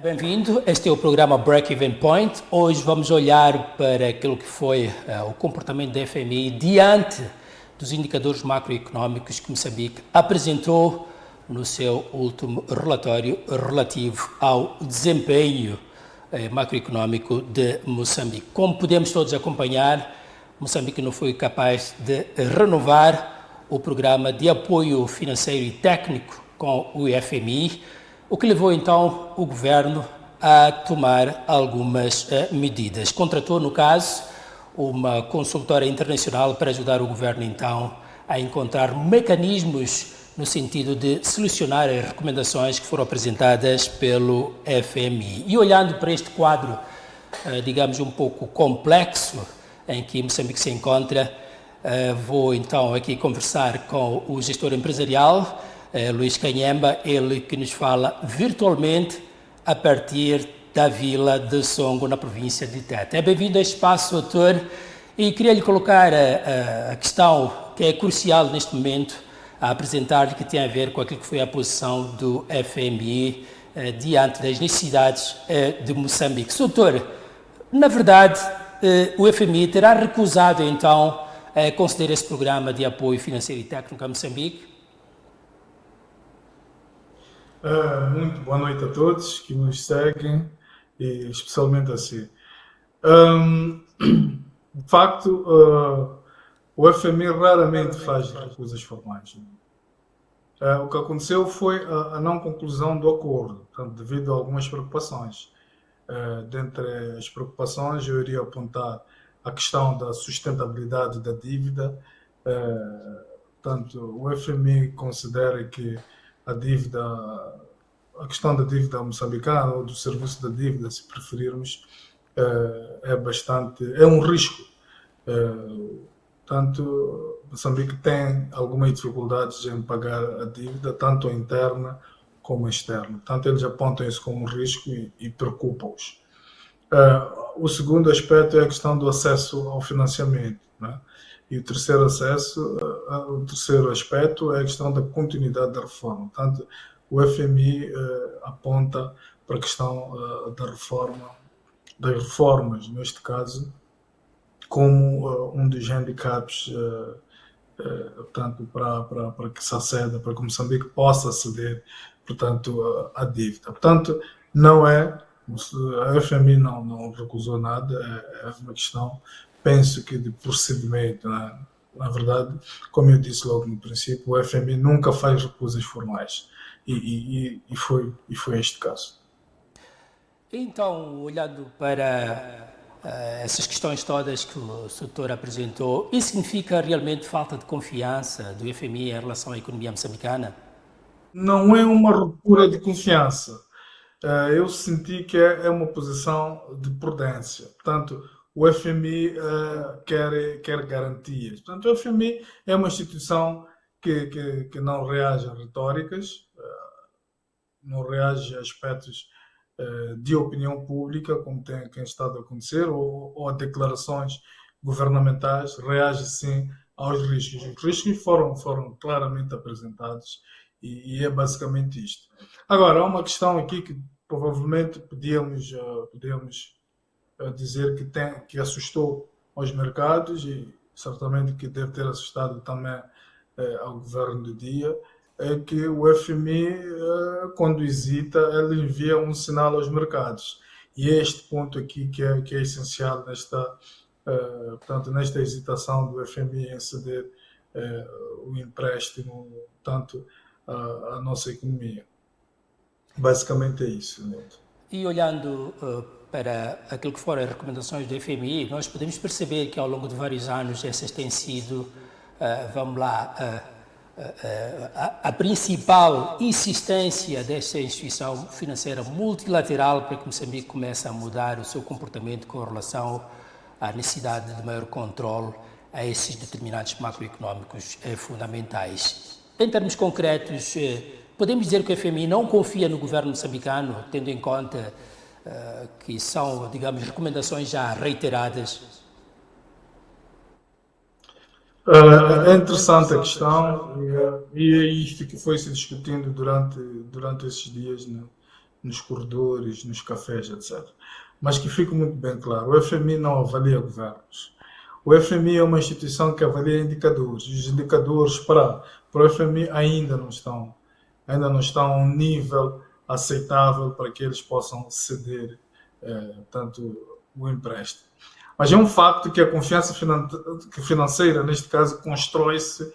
Bem-vindo, este é o programa Break-Even Point. Hoje vamos olhar para aquilo que foi o comportamento da FMI diante dos indicadores macroeconómicos que Moçambique apresentou no seu último relatório relativo ao desempenho macroeconómico de Moçambique. Como podemos todos acompanhar, Moçambique não foi capaz de renovar o programa de apoio financeiro e técnico com o FMI, o que levou então o governo a tomar algumas medidas. Contratou, no caso, uma consultora internacional para ajudar o governo então a encontrar mecanismos no sentido de solucionar as recomendações que foram apresentadas pelo FMI. E olhando para este quadro, digamos, um pouco complexo em que Moçambique se encontra, vou então aqui conversar com o gestor empresarial, Luís Canhemba, ele que nos fala virtualmente a partir da vila de Songo, na província de Tete. Bem-vindo a este espaço, doutor, e queria lhe colocar a questão que é crucial neste momento a apresentar-lhe, que tem a ver com aquilo que foi a posição do FMI diante das necessidades de Moçambique. Doutor, na verdade, o FMI terá recusado então conceder esse programa de apoio financeiro e técnico a Moçambique? Muito boa noite a todos que nos seguem e especialmente a si. De facto, o FMI raramente faz recusas formais. O que aconteceu foi a não conclusão do acordo, portanto, devido a algumas preocupações. Dentre as preocupações, eu iria apontar a questão da sustentabilidade da dívida. Portanto, o FMI considera que a questão da dívida moçambicana, ou do serviço da dívida, se preferirmos, é um risco. Portanto, Moçambique tem algumas dificuldades em pagar a dívida, tanto a interna como a externa. Portanto, eles apontam isso como um risco e preocupam-os. O segundo aspecto é a questão do acesso ao financiamento, né? E o terceiro aspecto é a questão da continuidade da reforma. Portanto, o FMI aponta para a questão das reformas, neste caso, como um dos handicaps, portanto, para que se aceda, para que Moçambique possa aceder, portanto, à dívida. Portanto, a FMI não recusou nada, é uma questão, penso que de procedimento, né? Na verdade, como eu disse logo no princípio, o FMI nunca faz recusas formais e foi este caso. Então, olhando para essas questões todas que o doutor apresentou, isso significa realmente falta de confiança do FMI em relação à economia moçambicana? Não é uma ruptura de confiança. Eu senti que é uma posição de prudência. Portanto, o FMI quer garantias. Portanto, o FMI é uma instituição que não reage a retóricas, não reage a aspectos de opinião pública, como tem estado a acontecer, ou a declarações governamentais, reage sim aos riscos. Os riscos foram claramente apresentados e é basicamente isto. Agora, há uma questão aqui que provavelmente podíamos dizer que assustou aos mercados e certamente que deve ter assustado também ao governo do dia, é que o FMI, quando hesita, ele envia um sinal aos mercados. E é este ponto aqui que é essencial portanto, nesta hesitação do FMI em ceder o empréstimo, tanto à nossa economia. Basicamente é isso, Neto. E olhando para aquilo que foram as recomendações do FMI, nós podemos perceber que ao longo de vários anos essas têm sido, a principal insistência desta instituição financeira multilateral para que Moçambique comece a mudar o seu comportamento com relação à necessidade de maior controle a esses determinados macroeconómicos fundamentais. Em termos concretos, podemos dizer que o FMI não confia no governo moçambicano, tendo em conta que são, digamos, recomendações já reiteradas? É interessante a questão e é isto que foi se discutindo durante esses dias nos corredores, nos cafés, etc. Mas que fique muito bem claro, o FMI não avalia governos. O FMI é uma instituição que avalia indicadores. E os indicadores para o FMI ainda não estão a um nível aceitável para que eles possam ceder tanto o empréstimo. Mas é um facto que a confiança financeira, neste caso, constrói-se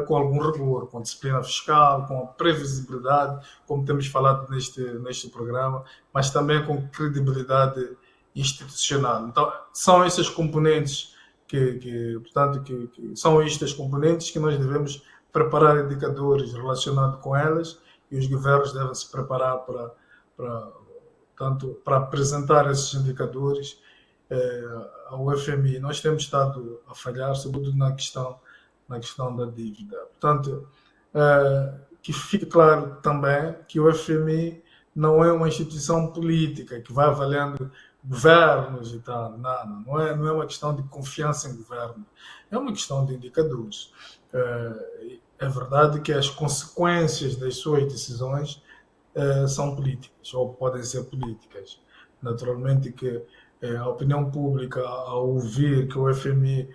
com algum rigor, com disciplina fiscal, com a previsibilidade, como temos falado neste programa, mas também com credibilidade institucional. Então, são esses componentes portanto, que são estes componentes que nós devemos preparar indicadores relacionados com elas e os governos devem se preparar para apresentar esses indicadores ao FMI. Nós temos estado a falhar, sobretudo na questão da dívida. Portanto, que fique claro também que o FMI não é uma instituição política que vai avaliando governos e tal. Não é uma questão de confiança em governo, é uma questão de indicadores. É verdade que as consequências das suas decisões são políticas, ou podem ser políticas. Naturalmente que a opinião pública, ao ouvir que o FMI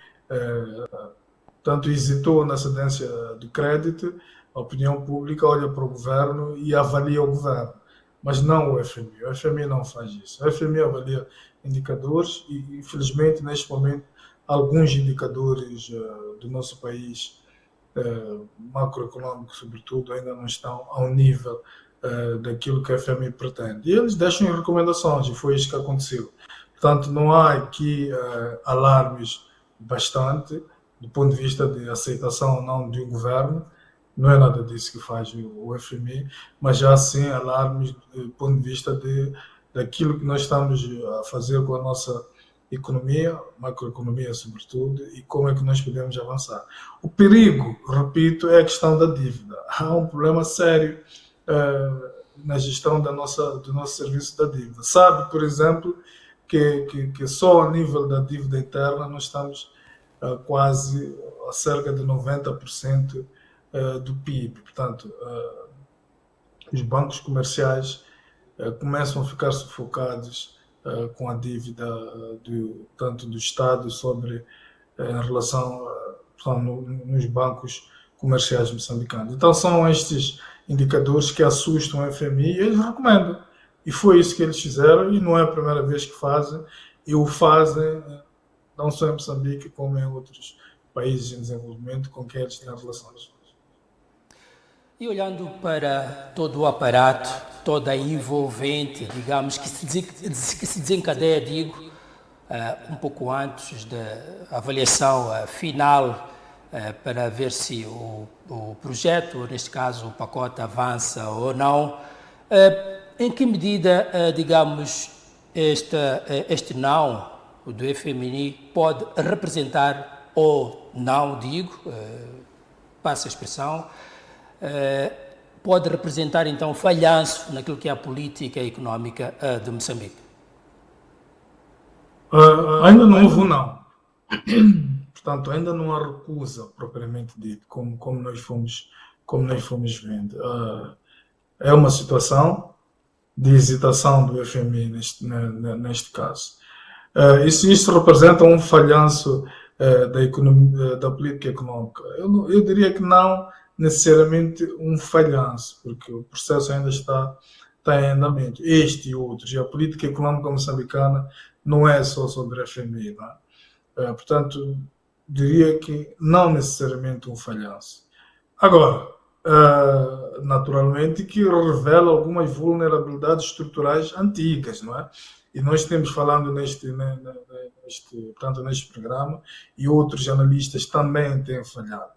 tanto hesitou na cedência do crédito, a opinião pública olha para o governo e avalia o governo, mas não o FMI. O FMI não faz isso. O FMI avalia indicadores e, infelizmente, neste momento, alguns indicadores do nosso país, macroeconômico, sobretudo, ainda não estão ao nível daquilo que a FMI pretende. E eles deixam recomendações, e foi isso que aconteceu. Portanto, não há aqui alarmes bastante do ponto de vista de aceitação ou não de um governo. Não é nada disso que faz o FMI, mas já sim alarmes do ponto de vista daquilo que nós estamos a fazer com a nossa economia, macroeconomia sobretudo, e como é que nós podemos avançar. O perigo, repito, é a questão da dívida. Há um problema sério na gestão do nosso serviço da dívida. Sabe, por exemplo, que só a nível da dívida interna nós estamos quase a cerca de 90% do PIB. Portanto, os bancos comerciais começam a ficar sufocados com a dívida tanto do Estado em relação nos bancos comerciais moçambicanos. Então são estes indicadores que assustam o FMI e eles recomendam. E foi isso que eles fizeram e não é a primeira vez que fazem. E o fazem não só em Moçambique, como em outros países em desenvolvimento com quem eles têm relações. E olhando para todo o aparato, toda a envolvente, digamos, que se desencadeia, digo, um pouco antes da avaliação final para ver se o projeto, ou neste caso o pacote, avança ou não, em que medida, digamos, este não do FMI pode representar, ou não, digo, passa a expressão, pode representar então falhanço naquilo que é a política económica de Moçambique? Ainda não houve um não. Portanto, ainda não há recusa propriamente dito, como nós fomos vendo. É uma situação de hesitação do FMI neste caso. Isso representa um falhanço da política económica. Eu diria que não necessariamente um falhanço, porque o processo ainda está em andamento. Este e outros. E a política económica moçambicana não é só sobre a FMI. Não é? Portanto, diria que não necessariamente um falhanço. Agora, naturalmente que revela algumas vulnerabilidades estruturais antigas, não é? E nós temos falando neste programa, e outros analistas também têm falhado.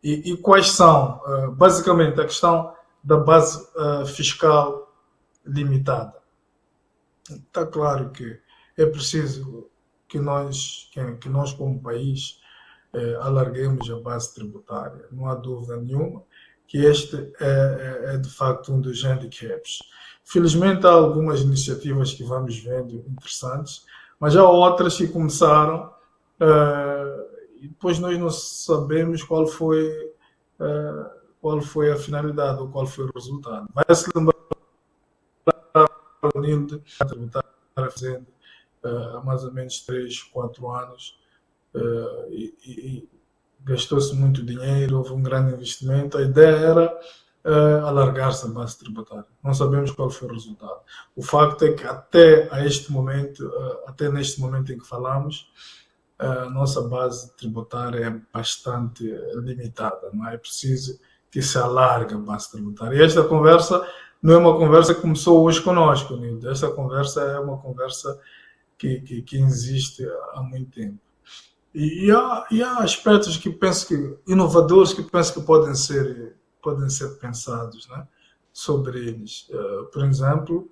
E quais são? Basicamente, a questão da base fiscal limitada. Está claro que é preciso que nós como país, alarguemos a base tributária. Não há dúvida nenhuma que este é de facto um dos handicaps. Felizmente há algumas iniciativas que vamos vendo interessantes, mas há outras que começaram e depois nós não sabemos qual foi a finalidade ou qual foi o resultado. Vai-se lembrar o Nilde a tributar fazendo há mais ou menos 3, 4 anos e gastou-se muito dinheiro, houve um grande investimento. A ideia era alargar-se a base tributária. Não sabemos qual foi o resultado. O facto é que até neste momento em que falamos, a nossa base tributária é bastante limitada. Não é preciso que se alargue a base tributária. E esta conversa não é uma conversa que começou hoje conosco, Nildo. Esta conversa é uma conversa que existe há muito tempo. E há aspectos que penso que inovadores que penso que podem ser pensados, né, sobre eles. Por exemplo,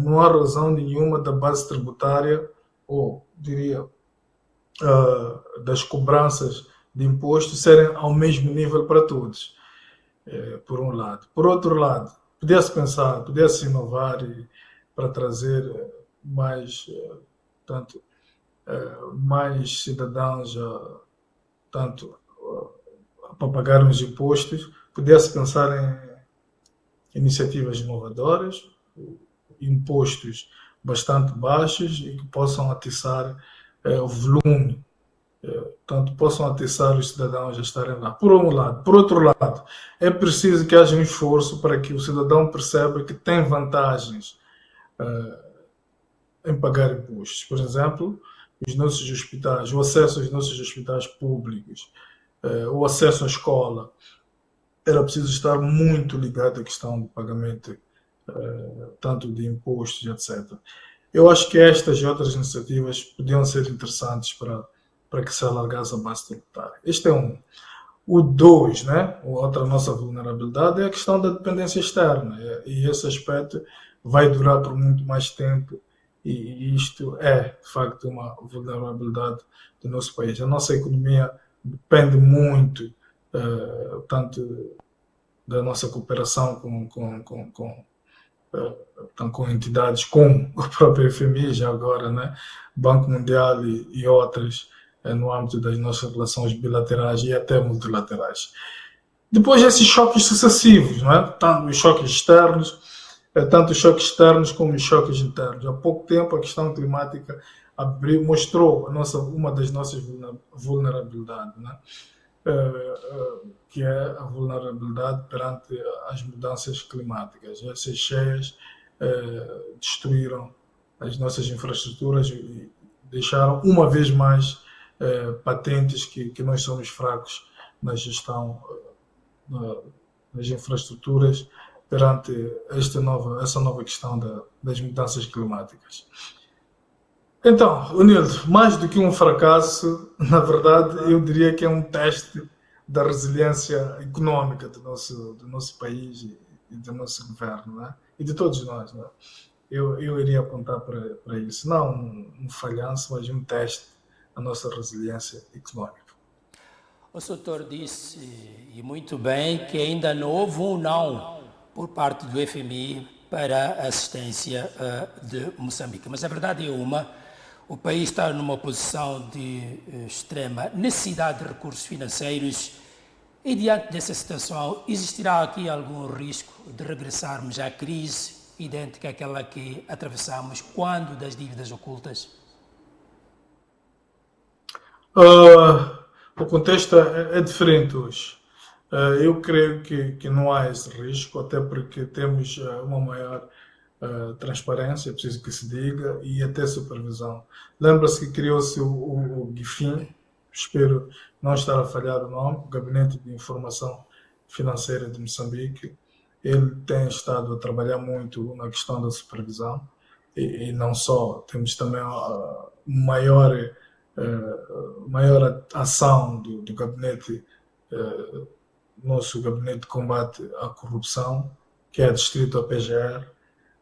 não há razão nenhuma da base tributária, ou diria, das cobranças de impostos serem ao mesmo nível para todos, por um lado. Por outro lado, podia-se inovar para trazer mais, tanto, mais cidadãos tanto para pagar os impostos, podia-se pensar em iniciativas inovadoras, impostos bastante baixos e que possam atiçar o volume, tanto possam atiçar os cidadãos a estarem lá. Por um lado. Por outro lado, é preciso que haja um esforço para que o cidadão perceba que tem vantagens em pagar impostos. Por exemplo, os nossos hospitais, o acesso aos nossos hospitais públicos, o acesso à escola, era preciso estar muito ligado à questão do pagamento, tanto de impostos, etc. Eu acho que estas e outras iniciativas podiam ser interessantes para que se alargasse a base tributária. Este é um. O 2, né? Outra nossa vulnerabilidade é a questão da dependência externa. E esse aspecto vai durar por muito mais tempo. E isto é, de facto, uma vulnerabilidade do nosso país. A nossa economia depende muito, tanto da nossa cooperação com entidades como o próprio FMI, já agora, né? Banco Mundial e outras, no âmbito das nossas relações bilaterais e até multilaterais. Depois, esses choques sucessivos, não é? Tanto os choques externos como os choques internos. Há pouco tempo, a questão climática mostrou uma das nossas vulnerabilidades, né? Que é a vulnerabilidade perante as mudanças climáticas. Essas cheias destruíram as nossas infraestruturas e deixaram uma vez mais patentes que nós somos fracos na gestão das infraestruturas perante essa nova questão das mudanças climáticas. Então, Nildo, mais do que um fracasso, na verdade, eu diria que é um teste da resiliência económica do nosso país e do nosso governo, né? E de todos nós. Né? Eu iria apontar para isso. Não um falhanço, mas um teste da nossa resiliência económica. O doutor disse, e muito bem, que ainda não houve um não por parte do FMI para a assistência de Moçambique. Mas a verdade é o país está numa posição de extrema necessidade de recursos financeiros e, diante dessa situação, existirá aqui algum risco de regressarmos à crise idêntica àquela que atravessamos quando das dívidas ocultas? O contexto é diferente hoje. Eu creio que não há esse risco, até porque temos uma maior transparência, é preciso que se diga, e até supervisão. Lembra-se que criou-se o GIFIN, espero não estar a falhar o nome, o Gabinete de Informação Financeira de Moçambique. Ele tem estado a trabalhar muito na questão da supervisão, e não só, temos também maior ação do gabinete, nosso gabinete de combate à corrupção, que é adscrito à PGR.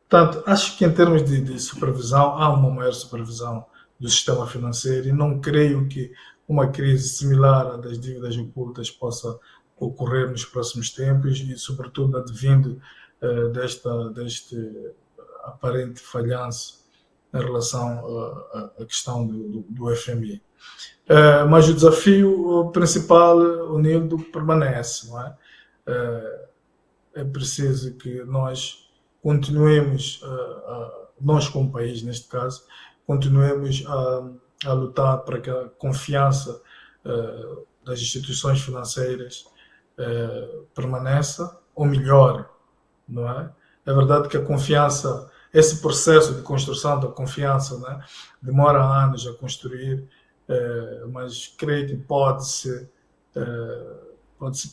Portanto, acho que em termos de supervisão, há uma maior supervisão do sistema financeiro e não creio que uma crise similar à das dívidas ocultas possa ocorrer nos próximos tempos e, sobretudo, advindo deste aparente falhanço em relação à questão do FMI. Mas o desafio principal, o Nildo, permanece, não é? É preciso que nós continuemos, nós como país, neste caso, continuemos a lutar para que a confiança das instituições financeiras permaneça ou melhore, não é? É verdade que a confiança, esse processo de construção da confiança, né, demora anos a construir, mas creio que pode-se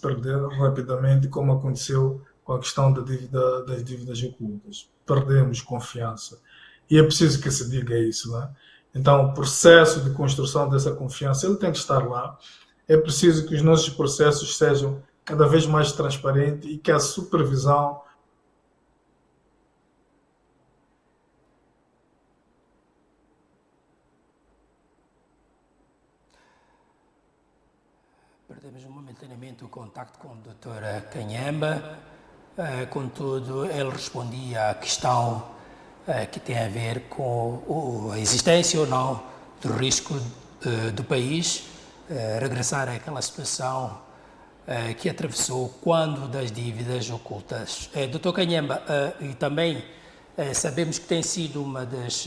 perder rapidamente, como aconteceu com a questão das dívidas ocultas. Perdemos confiança. E é preciso que se diga isso, né? Então, o processo de construção dessa confiança, ele tem que estar lá. É preciso que os nossos processos sejam cada vez mais transparentes e que a supervisão Perdemos momentaneamente o contacto com o Dr. Canhamba, contudo, ele respondia à questão que tem a ver com a existência ou não do risco do país regressar àquela situação que atravessou quando das dívidas ocultas. Dr. Canhamba, e também sabemos que tem sido uma das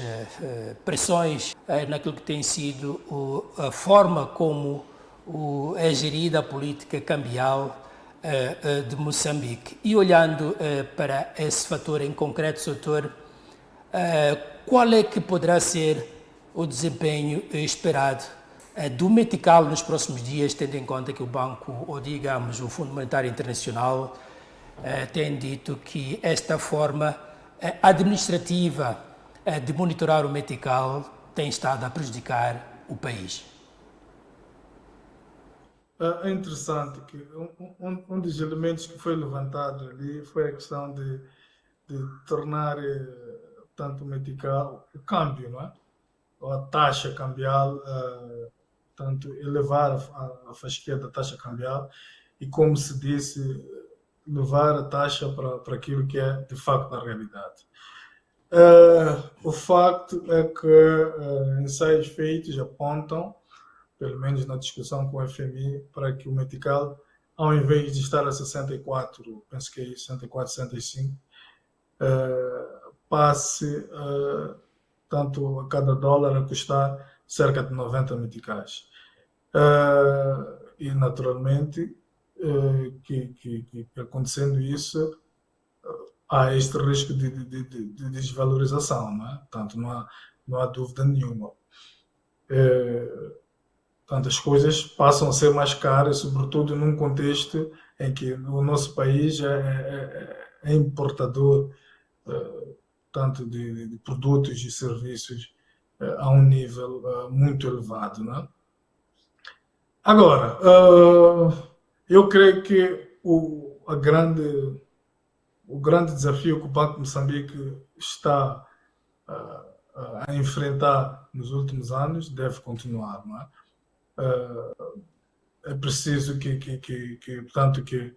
pressões naquilo que tem sido a forma como é gerida a política cambial de Moçambique. E olhando para esse fator em concreto, doutor, qual é que poderá ser o desempenho esperado do Metical nos próximos dias, tendo em conta que o banco, ou digamos o Fundo Monetário Internacional, tem dito que esta forma administrativa de monitorar o Metical tem estado a prejudicar o país? É interessante que um dos elementos que foi levantado ali foi a questão de tornar tanto o metical, o câmbio, não é? Ou a taxa cambial, tanto elevar a fasquia da taxa cambial e, como se disse, levar a taxa para aquilo que é de facto a realidade. O facto é que ensaios feitos apontam, pelo menos na discussão com o FMI, para que o metical, ao invés de estar a 64, penso que é 64, 65, passe tanto a cada dólar a custar cerca de 90 meticais. E naturalmente que acontecendo isso há este risco de desvalorização, não é? Portanto, não há dúvida nenhuma. Portanto, as coisas passam a ser mais caras, sobretudo num contexto em que o nosso país é importador tanto de produtos e serviços a um nível muito elevado, não é? Agora, eu creio que o grande desafio que o Banco de Moçambique está a enfrentar nos últimos anos deve continuar, não é? É preciso portanto, que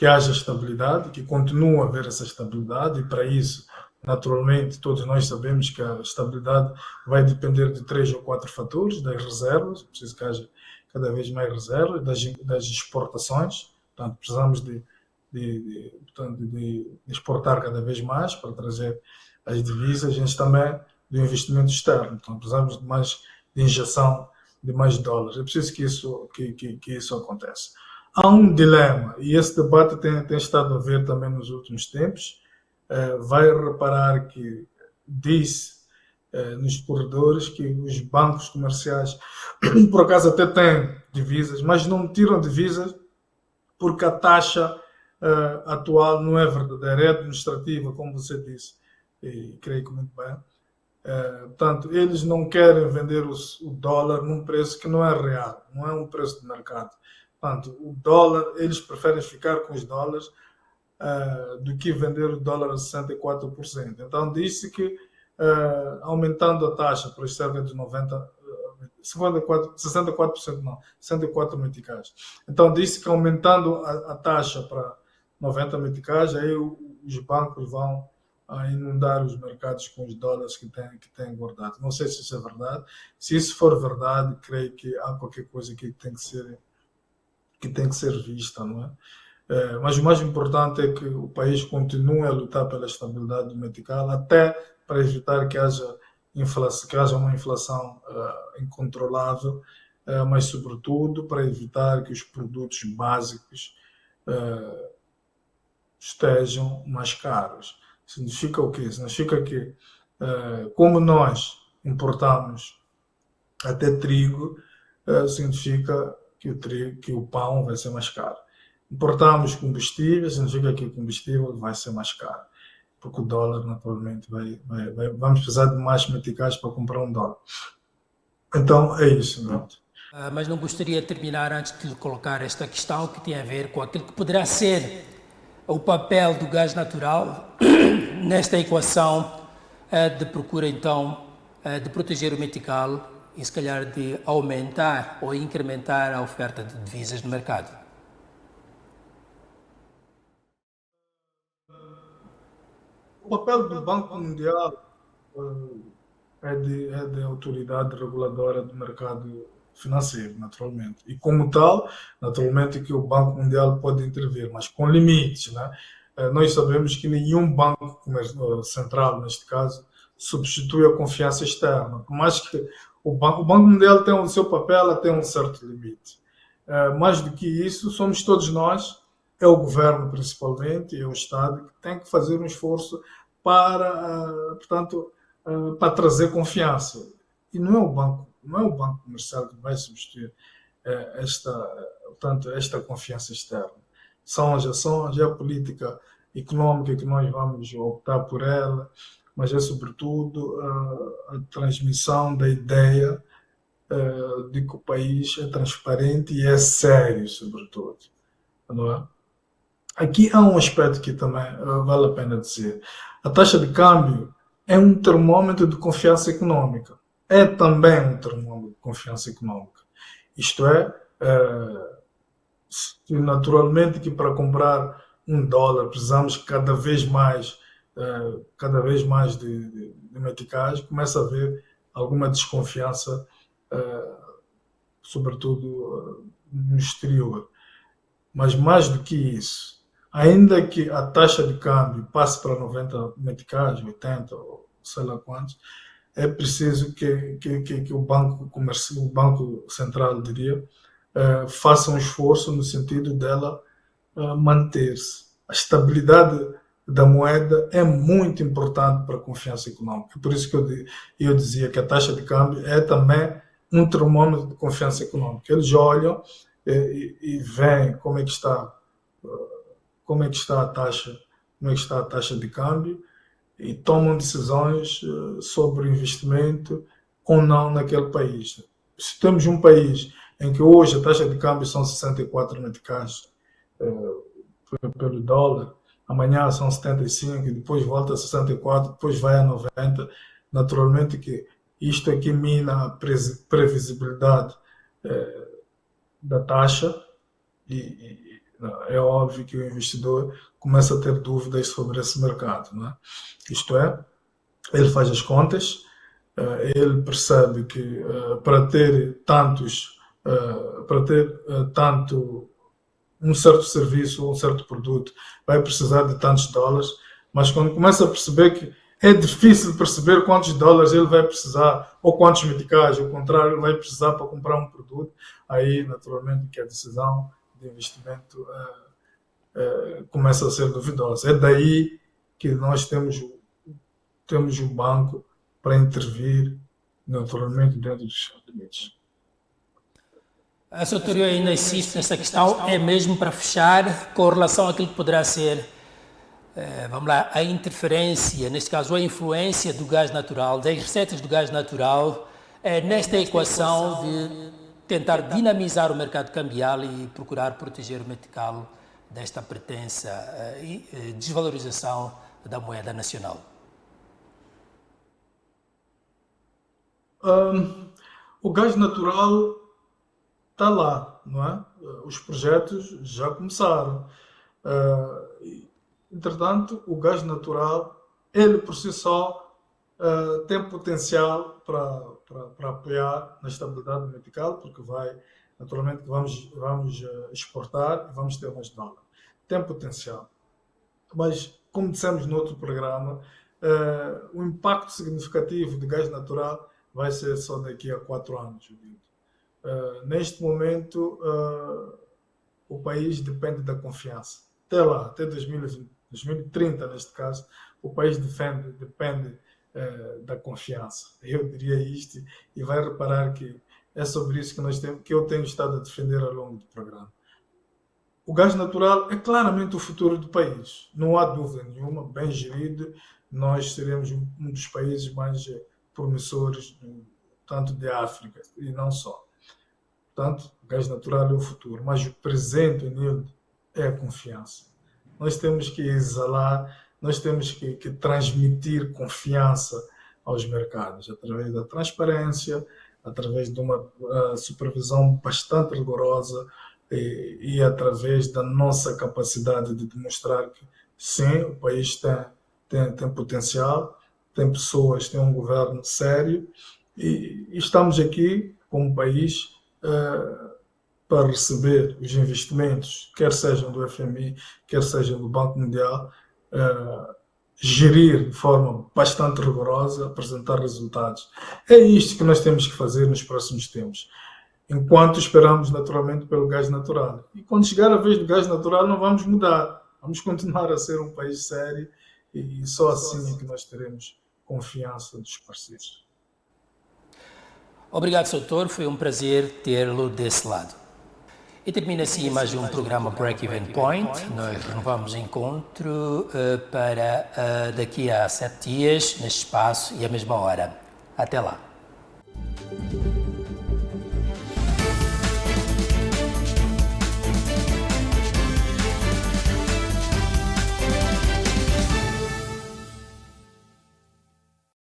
haja estabilidade, que continue a haver essa estabilidade, e para isso, naturalmente, todos nós sabemos que a estabilidade vai depender de 3 ou 4 fatores: das reservas, preciso que haja cada vez mais reservas, das exportações, portanto, precisamos de exportar cada vez mais para trazer as divisas, e também do investimento externo, então precisamos de mais de injeção de mais dólares. É preciso que isso aconteça. Há um dilema, e esse debate tem estado a ver também nos últimos tempos. Vai reparar que diz nos corredores que os bancos comerciais, por acaso, até têm divisas, mas não tiram divisas porque a taxa atual não é verdadeira, é administrativa, como você disse, e creio que muito bem. Portanto, eles não querem vender o dólar num preço que não é real, não é um preço de mercado. Portanto, o dólar, eles preferem ficar com os dólares do que vender o dólar a 64%. Então, disse que aumentando a taxa para cerca de 64% não, 64 meticais. Então, disse que aumentando a taxa para 90 meticais, aí os bancos vão inundar os mercados com os dólares que têm guardado. Não sei se isso é verdade. Se isso for verdade, creio que há qualquer coisa que tem que ser vista, não é? Mas o mais importante é que o país continue a lutar pela estabilidade do metical, até para evitar que haja uma inflação incontrolável, mas sobretudo para evitar que os produtos básicos eh, estejam mais caros. Significa o quê? Significa que, como nós importamos até trigo, significa que o pão vai ser mais caro. Importamos combustível, significa que o combustível vai ser mais caro, porque o dólar, naturalmente, vamos precisar de mais meticais para comprar um dólar. Então, é isso, não? Mas não gostaria de terminar antes de lhe colocar esta questão que tem a ver com aquilo que poderá ser o papel do gás natural nesta equação de procura, então, de proteger o metical e, se calhar, de aumentar ou incrementar a oferta de divisas no mercado. O papel do Banco Mundial é de autoridade reguladora do mercado financeiro, naturalmente. E como tal, naturalmente que o Banco Mundial pode intervir, mas com limites, né? Nós sabemos que nenhum banco central, neste caso, substitui a confiança externa. Por mais que o Banco Mundial tem o seu papel até um certo limite. Mais do que isso, somos todos nós, é o governo principalmente, é o Estado, que tem que fazer um esforço portanto, para trazer confiança. E não é o banco comercial que vai substituir portanto, esta confiança externa. São as ações, é a política econômica que nós vamos optar por ela, mas é sobretudo a transmissão da ideia de que o país é transparente e é sério, sobretudo. Não é? Aqui há um aspecto que também vale a pena dizer. A taxa de câmbio é um termômetro de confiança econômica. É também um termômetro de confiança econômica. Isto é, naturalmente que para comprar um dólar precisamos cada vez mais de meticais, começa a haver alguma desconfiança, sobretudo no exterior. Mas mais do que isso, ainda que a taxa de câmbio passe para 90 meticais, 80 ou sei lá quantos, é preciso que o Banco Central, diria, faça um esforço no sentido dela manter-se. A estabilidade da moeda é muito importante para a confiança econômica. Por isso que eu dizia que a taxa de câmbio é também um termômetro de confiança econômica. Eles olham e veem como é que está a taxa de câmbio e tomam decisões sobre o investimento ou não naquele país. Se temos um país em que hoje a taxa de câmbio são 64 meticais pelo dólar, amanhã são 75, e depois volta a 64, depois vai a 90, naturalmente que isto aqui mina a previsibilidade da taxa e é óbvio que o investidor começa a ter dúvidas sobre esse mercado, não é? Isto é, ele faz as contas, ele percebe que para ter tanto um certo serviço ou um certo produto vai precisar de tantos dólares, mas quando começa a perceber que é difícil perceber quantos dólares ele vai precisar ou quantos meticais, ao contrário, ele vai precisar para comprar um produto, aí naturalmente que a decisão de investimento começa a ser duvidosa. É daí que nós temos o banco para intervir naturalmente dentro dos limites. A sua teoria ainda insiste nessa questão, é mesmo para fechar com relação àquilo que poderá ser, vamos lá, a interferência, neste caso a influência do gás natural, das receitas do gás natural, nesta equação de tentar dinamizar o mercado cambial e procurar proteger o metical desta pretensa desvalorização da moeda nacional. O gás natural está lá, não é? Os projetos já começaram. Entretanto, o gás natural, ele por si só, tem potencial para apoiar na estabilidade vertical, porque naturalmente, vamos exportar e vamos ter mais dólar. Tem potencial. Mas, como dissemos no outro programa, o impacto significativo de gás natural vai ser só daqui a 4 anos. Eu digo. Neste momento, o país depende da confiança. Até lá, até 2020, 2030, neste caso, o país depende da confiança. Eu diria isto e vai reparar que é sobre isso que eu tenho estado a defender ao longo do programa. O gás natural é claramente o futuro do país, não há dúvida nenhuma, bem gerido, nós seremos um dos países mais promissores, tanto de África e não só. Portanto, o gás natural é o futuro, mas o presente nele é a confiança. Nós temos que exalar, nós temos que transmitir confiança aos mercados, através da transparência, através de uma supervisão bastante rigorosa e através da nossa capacidade de demonstrar que, sim, o país tem potencial, tem pessoas, tem um governo sério e estamos aqui como país para receber os investimentos, quer sejam do FMI, quer sejam do Banco Mundial, gerir de forma bastante rigorosa, apresentar resultados. É isto que nós temos que fazer nos próximos tempos, enquanto esperamos naturalmente pelo gás natural. E quando chegar a vez do gás natural não vamos mudar, vamos continuar a ser um país sério e só assim é que nós teremos confiança dos parceiros. Obrigado, Sr. Doutor. Foi um prazer tê-lo desse lado. E termina assim mais um programa Break-Even Point. Nós renovamos o encontro para daqui a 7 dias, neste espaço e à mesma hora. Até lá.